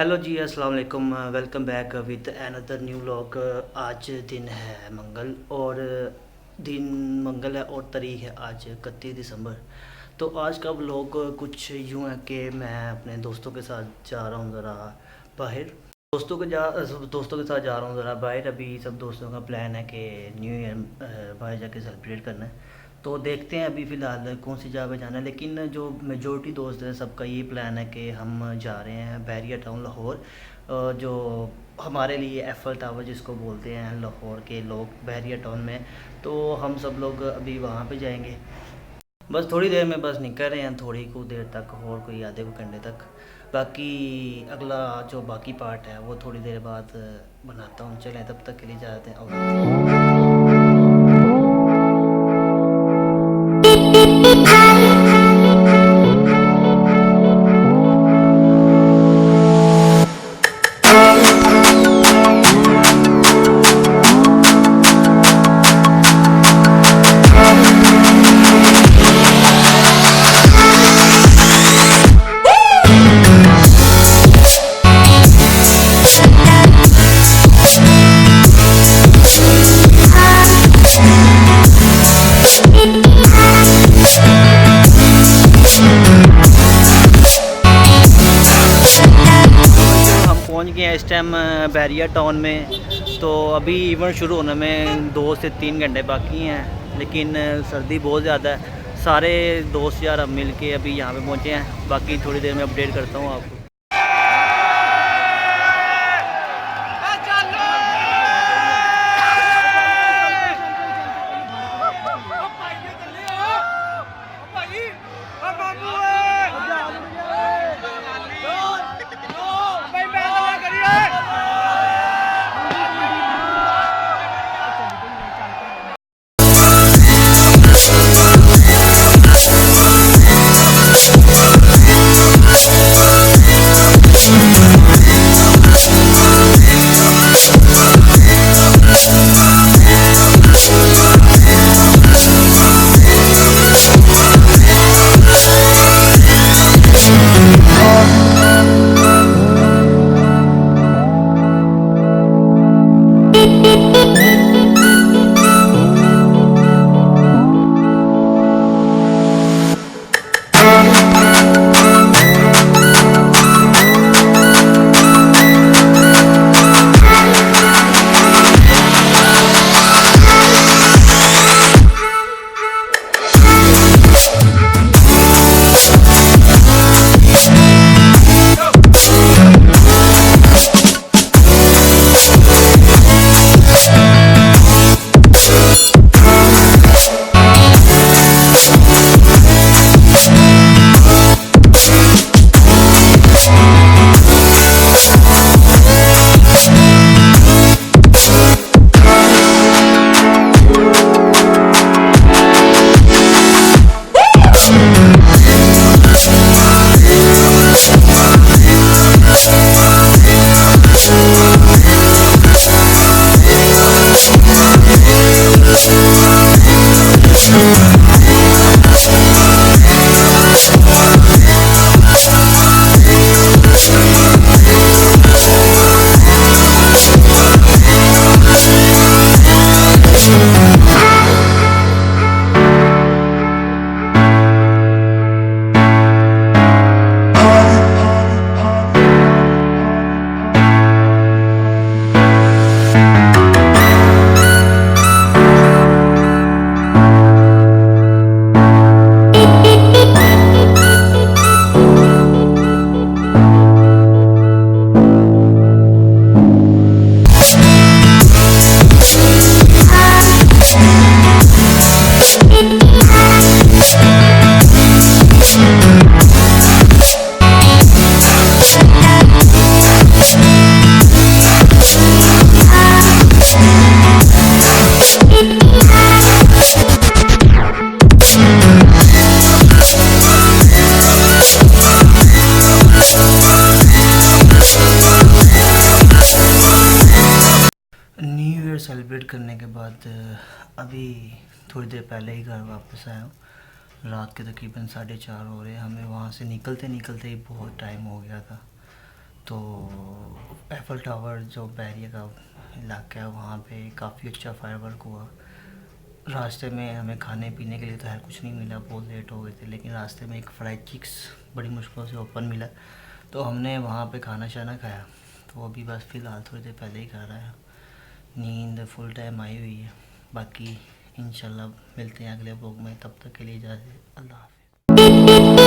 Hello जी, अस्सलाम वालेकुम। Welcome back with another new vlog. आज दिन है मंगल और तारीख है आज 31 दिसंबर। तो आज का व्लॉग कुछ यूँ है कि मैं अपने दोस्तों के साथ जा रहा हूँ ज़रा बाहर। दोस्तों के साथ जा रहा हूँ ज़रा बाहर। अभी सब दोस्तों का प्लान है कि न्यू ईयर बाहर जाके सेलिब्रेट करना है। तो देखते हैं अभी फ़िलहाल कौन सी जगह जाना है, लेकिन जो मेजोरिटी दोस्त हैं सबका ये प्लान है कि हम जा रहे हैं bahria टाउन लाहौर। जो हमारे लिए एफल टावर जिसको बोलते हैं लाहौर के लोग bahria टाउन में। तो हम सब लोग अभी वहाँ पे जाएंगे। बस थोड़ी देर में बस निकल रहे हैं, थोड़ी कुछ देर तक और कोई आधे को घंटे तक। बाकी अगला जो बाकी पार्ट है वो थोड़ी देर बाद बनाता हूँ। चलें तब तक के लिए जाते हैं और पहुंच गए हैं इस टाइम bahria टाउन में। तो अभी इवेंट शुरू होने में 2 से 3 घंटे बाकी हैं, लेकिन सर्दी बहुत ज़्यादा है। सारे दोस्त यार अब मिल के अभी यहाँ पे पहुँचे हैं। बाकी थोड़ी देर में अपडेट करता हूँ आपको। न्यू ईयर सेलिब्रेट करने के बाद अभी थोड़ी देर पहले ही घर वापस आया हूँ। रात के तकरीबन 4:30 हो रहे हैं। हमें वहाँ से निकलते निकलते ही बहुत टाइम हो गया था। तो एफल टावर जो बहरिया का इलाका है वहाँ पे काफ़ी अच्छा फायरवर्क हुआ। रास्ते में हमें खाने पीने के लिए तो खैर कुछ नहीं मिला, बहुत लेट हो गए थे, लेकिन रास्ते में एक फ्राइड चिक्स बड़ी मुश्किल से ओपन मिला, तो हमने वहाँ पे खाना शाना खाया। तो अभी बस फ़िलहाल थोड़ी देर पहले ही खा रहा है, नींद फुल टाइम आई हुई है। बाकी इंशाल्लाह मिलते हैं अगले व्लॉग में, तब तक के लिए इजाज़त, अल्लाह हाफ़िज़।